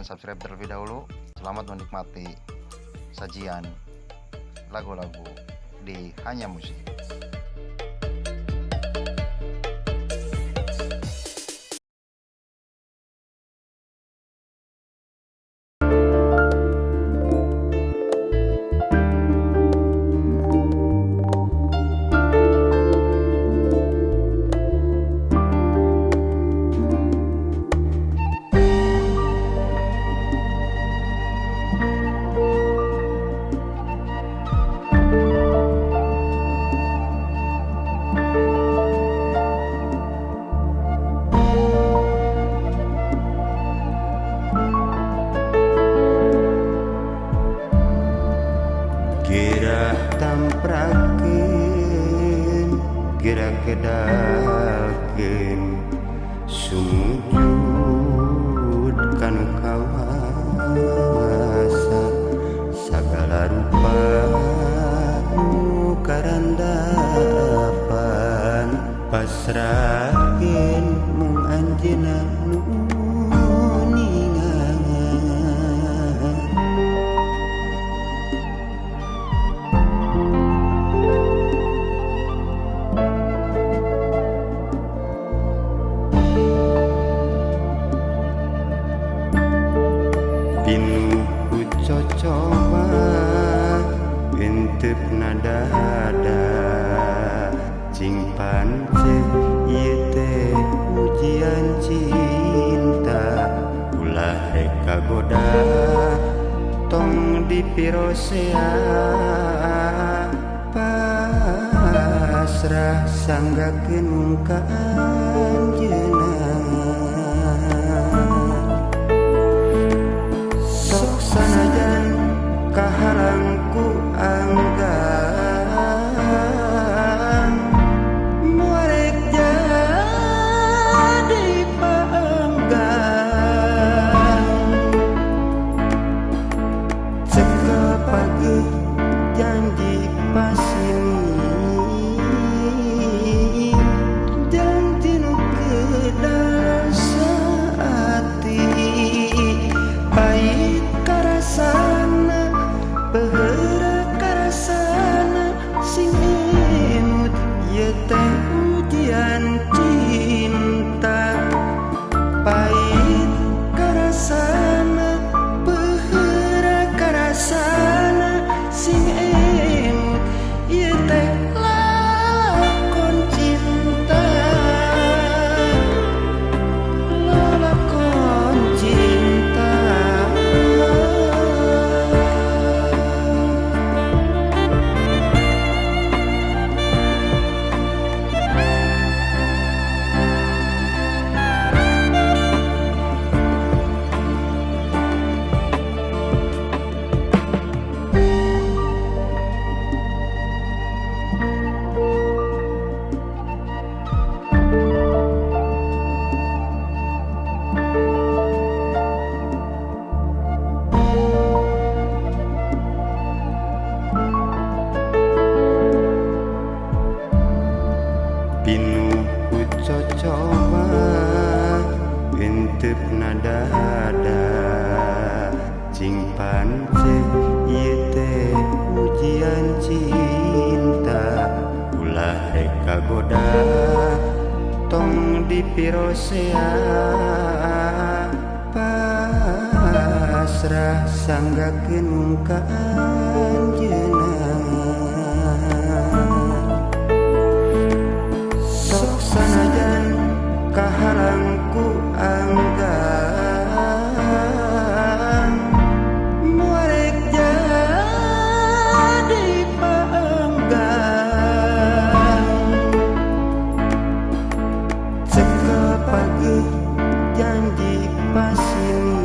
silahkan subscribe terlebih dahulu. Selamat menikmati sajian lagu-lagu di Hanya Musik. Gerak tamprakeun, gerak kedalkeun, sujud kanu kawasa, sagala rupa nu karandapan, pasrahkeun mung anjeunna nu pinuku cocoba henteu nadada cing pancet ieu teh ujian cinta ulah rek kagoda tong dipirosea pasrah sanggakeun ka anjeunna sanajan kaharangku anggan muarek jadi paenggan cekel pageuh janji pasini janji nu kedah saati pait karasana beheura karasana sing imut ieu teh ujian cinta pait karasana beheura karasana sing imut ieu teh lakon cinta lakon cinta. Pinuku cocoba henteu nadada cing pancet ieu teh ujian cinta ulah rek kagoda tong dipirosea pasrah sanggakeun ka anjeunna sanajan kaharangku anggan muarek jadi paenggan cekel pageuh janji pasini